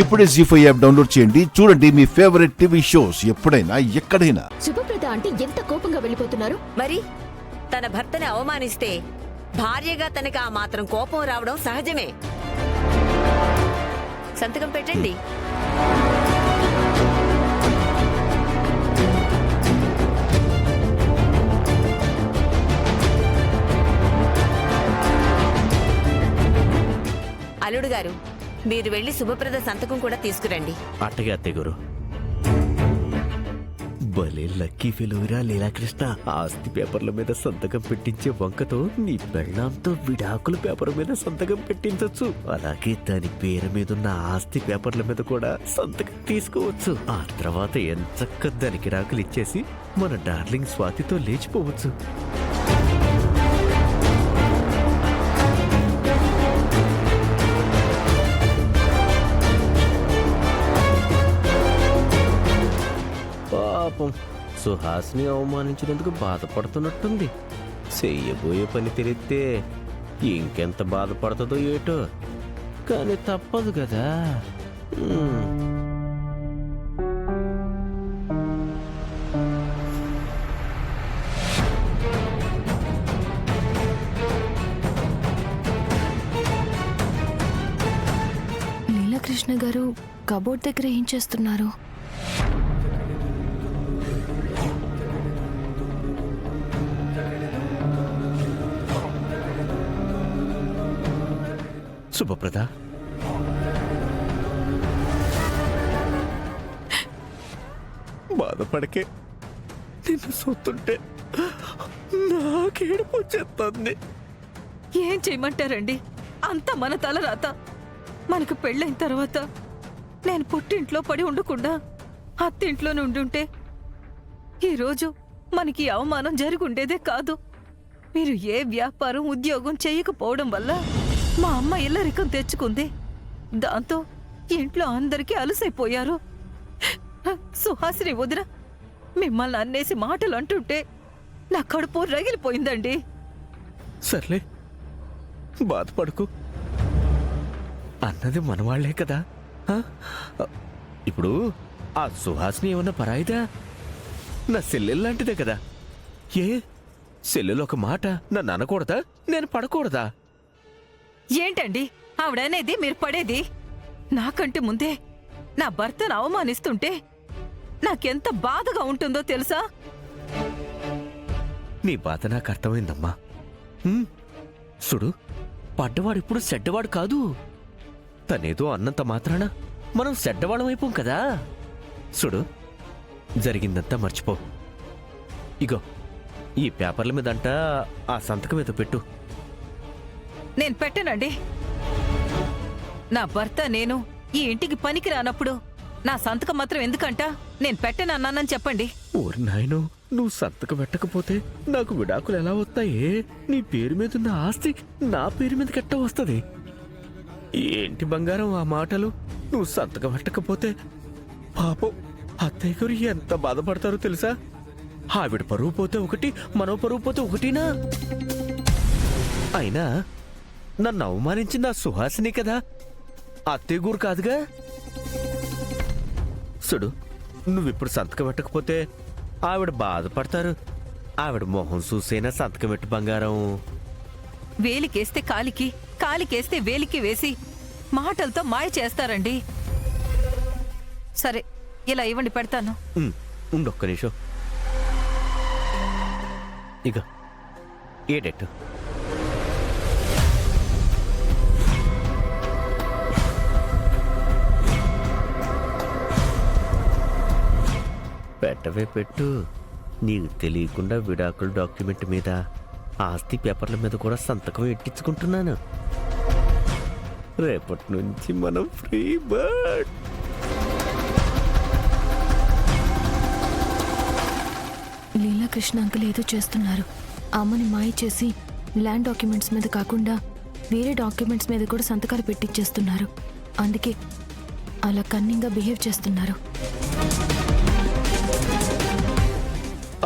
ఇప్పుడే జీ5 app download చేయండి. చూడండి మీ ఫేవరెట్ టీవీ షోస్ ఎప్పుడైనా ఎక్కడైనా. శుభప్రద అంటే ఎంత కోపంగా వెళ్ళిపోతున్నారు. మరి తన భర్తని అవమానిస్తే భార్యగా తనకి ఆ మాత్రం కోపం రావడం సహజమే. సంతకం పెట్టండి. అల్లుడు గారు, మీరు వెళ్లి శుభప్రద సంతకం కూడా తీసుకురండి. అట్టగా అత్తయ్య గారు. భలే లక్కీ ఫెలోరా లీలాకృష్ణ. ఆస్తి పేపర్ల మీద సంతకం పెట్టించే వంకతో నీ పెళ్ళాంతో విడాకుల పేపర్ మీద సంతకం పెట్టించొచ్చు. అలాగే దాని పేరు మీద ఉన్న ఆస్తి పేపర్ల మీద కూడా సంతకం తీసుకోవచ్చు. ఆ తర్వాత ఎంచక్క దానికి రాకులు ఇచ్చేసి మన డార్లింగ్ స్వాతితో లేచిపోవచ్చు. పాపం సుహాస్ని అవమానించినందుకు బాధపడుతున్నట్టుంది. చెయ్యబోయే పని తెలిస్తే ఇంకెంత బాధపడుతుందో ఏటో, కానీ తప్పదు కదా. లీలాకృష్ణ గారు కబోర్డ్ దగ్గర ఏం చేస్తున్నారు? శుభప్రద, బాధపడకే. నిన్ను చూస్తుంటే నాకేడుపు వచ్చేస్తుంది. ఏం చేయమంటారండి? అంతా మన తల రాత. మనకు పెళ్ళైన తర్వాత నేను పుట్టింట్లో పడి ఉండకుండా అత్తింట్లోనే ఉండుంటే ఈరోజు మనకి అవమానం జరుగుండేదే కాదు. మీరు ఏ వ్యాపారం ఉద్యోగం చేయకపోవడం వల్ల మా అమ్మ ఇల్లరికం తెచ్చుకుంది. దాంతో ఇంట్లో అందరికీ అలసైపోయారు. సుహాసిని వదిన మిమ్మల్ని అన్నేసి మాటలు అంటుంటే నా కడుపు రగిలిపోయిందండి. సర్లే, బాధపడకు. అన్నది మనవాళ్లే కదా. ఇప్పుడు ఆ సుహాసిని ఏమన్నా పరాయిదా? నా సెల్లెల్లాంటిదే కదా. ఏ సెల్లెలు ఒక మాట నన్ను అనకూడదా? నేను పడకూడదా? ఏంటండి ఆవిడనేది, మీరు పడేది? నాకంటే ముందే నా భర్తను అవమానిస్తుంటే నాకెంత బాధగా ఉంటుందో తెలుసా? నీ బాధ నాకు అర్థమైందమ్మా. చూడు, పడ్డవాడు ఇప్పుడు చెడ్డవాడు కాదు. తనేదో అన్నంత మాత్రాన మనం చెడ్డవాళ్ళం అయిపోం కదా. చూడు, జరిగిందంతా మర్చిపో. ఇగో ఈ పేపర్ల మీదంట ఆ సంతకం మీద పెట్టు. నేను పెట్టనండి. నా భర్త నేను ఈ ఇంటికి పనికి రానప్పుడు నా సంతకం మాత్రం ఎందుకంట? నేను పెట్టనన్నానని చెప్పండి. ఓరి నాయనో, నువ్వు సంతకం పెట్టకపోతే నాకు విడాకులు ఎలా వస్తాయే? నీ పేరు మీద ఉన్న ఆస్తి నా పేరు మీదకి ఎట్ట వస్తుంది? ఏంటి బంగారం ఆ మాటలు? నువ్వు సంతకం పెట్టకపోతే పాపం అత్తయ్య గారు ఎంత బాధపడతారో తెలుసా? ఆవిడ పరువు పోతే ఒకటి, మనో పరువు పోతే ఒకటినా? అయినా నన్ను అవమానించింది ఆ సుహాసిని కదా, అత్తయ్య గూరు కాదుగా. చూడు, నువ్విప్పుడు సంతకం పెట్టకపోతే ఆవిడ బాధపడతారు. ఆవిడ మొహం చూసైనా సంతకం పెట్టు బంగారం. వేలికేస్తే కాలికి, కాలికేస్తే వేలికి వేసి మాటలతో మాయ చేస్తారండి. సరే, ఇలా ఇవ్వండి, పెడతాను. ఉండొక్క నిమిషం. ఇక ఏడెట్టు. పెట్టవే పెట్టు. నీకు తెలియకుండా విడాకుల డాక్యుమెంట్ మీద, ఆస్తి పేపర్ల మీద కూడా సంతకం ఎట్టించుకుంటున్నాను. రేపటి నుంచి మనం ఫ్రీ బర్డ్. లీలాకృష్ణ అంకుల్ ఏదో చేస్తున్నారు. అమ్మని మాయ చేసి ల్యాండ్ డాక్యుమెంట్స్ మీద కాకుండా వేరే డాక్యుమెంట్స్ మీద కూడా సంతకాలు పెట్టించేస్తున్నారు. అందుకే అలా కన్నింగ్గా బిహేవ్ చేస్తున్నారు.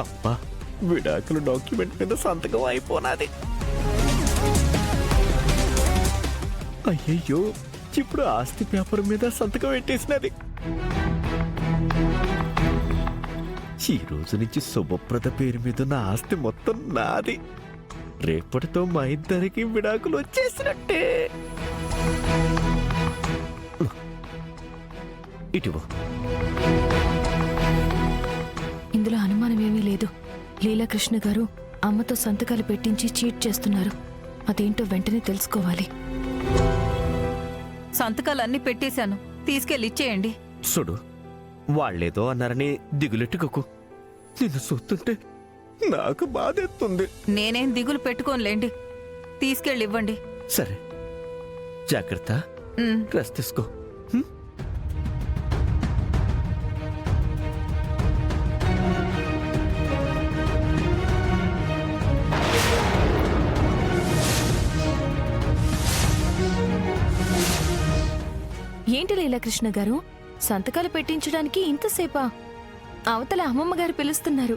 అబ్బా, విడాకుల డాక్యుమెంట్ మీద సంతకం అయిపోనాది. అయ్యయ్యో, ఇప్పుడు ఆస్తి పేపర్ మీద సంతకం పెట్టేసినది. ఈ రోజు నుంచి శుభప్రద పేరు మీద ఉన్న ఆస్తి మొత్తం నాది. రేపటితో మా ఇద్దరికి విడాకులు వచ్చేసినట్టే. ఇటువో. ఇందులో అనుమానమేమీ లేదు. లీలాకృష్ణ గారు అమ్మతో సంతకాలు పెట్టించి చీట్ చేస్తున్నారు. అదేంటో వెంటనే తెలుసుకోవాలి. సంతకాలన్నీ పెట్టేశాను, తీసుకెళ్ళి ఇచ్చేయండి. చూడు, వాళ్ళేదో అన్నారని దిగులెట్టుకోకు. నిన్ను చూస్తుంటే నాకు బాధెత్తుంది. నేనేం దిగులు పెట్టుకోనులేండి, తీసుకెళ్ళి ఇవ్వండి. సరే, జాగ్రత్త. ఉమ్. రెస్ట్ తీసుకో. హ్మ్? ఏంటి లీలాకృష్ణ గారు, సంతకాలు పెట్టించడానికి ఇంతసేపా? అవతల అమ్మమ్మ గారు పిలుస్తున్నారు.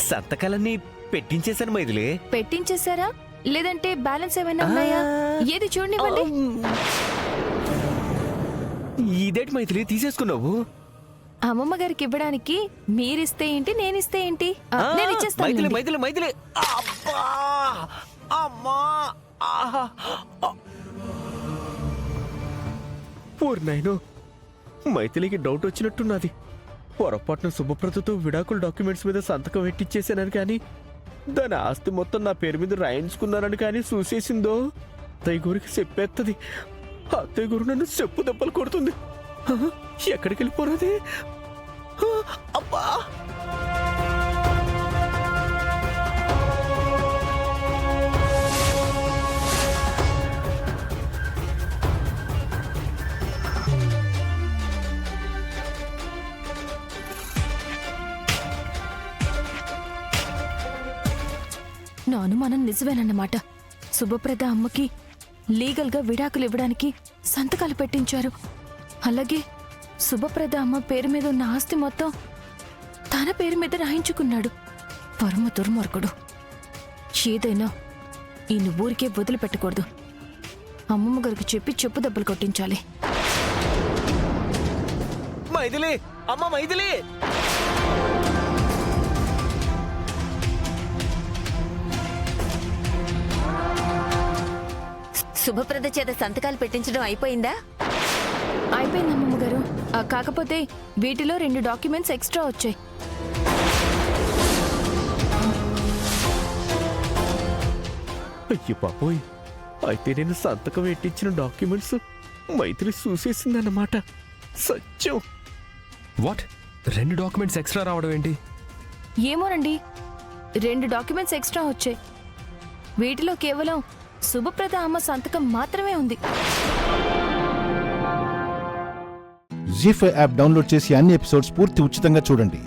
సంతకాలన్నీ పెట్టించేశాను మైథిలి. పెట్టించేశారా లేదంటే బ్యాలెన్స్ ఏమైనా ఉన్నాయా? ఏది చూడండి. ఇదేంటి మైథిలి తీసేసుకున్నావు? అమ్మమ్మ గారికి ఇవ్వడానికి మీరిస్తే ఏంటి, నేనిస్తే ఏంటి? నేను ఇచ్చేస్తాను. మైథిలి మైథిలి మైథిలి. అబ్బా! అమ్మా! ఆహా! పూర్ణాయను, మైథిలికి డౌట్ వచ్చినట్టున్నది. పొరపాటున శుభప్రదతో విడాకుల డాక్యుమెంట్స్ మీద సంతకం పెట్టించేసానని కానీ, దాని ఆస్తి మొత్తం నా పేరు మీద రాయించుకున్నానని కానీ చూసేసిందో అత్తయ్య గురికి చెప్పేస్తుంది. అత్తయ్య గురు నన్ను చెప్పు దెబ్బలు కొడుతుంది. ఎక్కడికి వెళ్ళిపోరాది? అబ్బా! నా అనుమానం నిజమేనన్నమాట. శుభప్రద అమ్మకి లీగల్గా విడాకులు ఇవ్వడానికి సంతకాలు పెట్టించారు. అలాగే శుభప్రద అమ్మ పేరు మీద ఉన్న ఆస్తి మొత్తం తన పేరు మీద రాయించుకున్నాడు. పరమ దుర్మార్గుడు. ఏదైనా ఈ ఊరికే వదిలిపెట్టకూడదు. అమ్మమ్మ గారికి చెప్పి చెప్పు దెబ్బలు కొట్టించాలి. మైథిలి, అమ్మ మైథిలి! శుభప్రద చేత సంతకాలు పెట్టించడం అయిపోయిందా? అయిపోయింది అమ్మమ్మ గారు. కాకపోతే వీటిలో 2 డాక్యుమెంట్స్ ఎక్స్ట్రా వచ్చాయి. అయ్యో పాపోయ్, అయితే నేను సంతకం పెట్టించిన డాక్యుమెంట్స్ మైథిలి చూసేసిందన్నమాట. సత్యం. వాట్? 2 డాక్యుమెంట్స్ ఎక్స్ట్రా రావడం ఏంటి? ఏమోనండి, 2 డాక్యుమెంట్స్ ఎక్స్ట్రా వచ్చాయి. వీటిలో కేవలం శుభప్రద అమ్మ సంతకం మాత్రమే ఉంది. జీ5 యాప్ డౌన్లోడ్ చేసి అన్ని ఎపిసోడ్స్ పూర్తి ఉచితంగా చూడండి.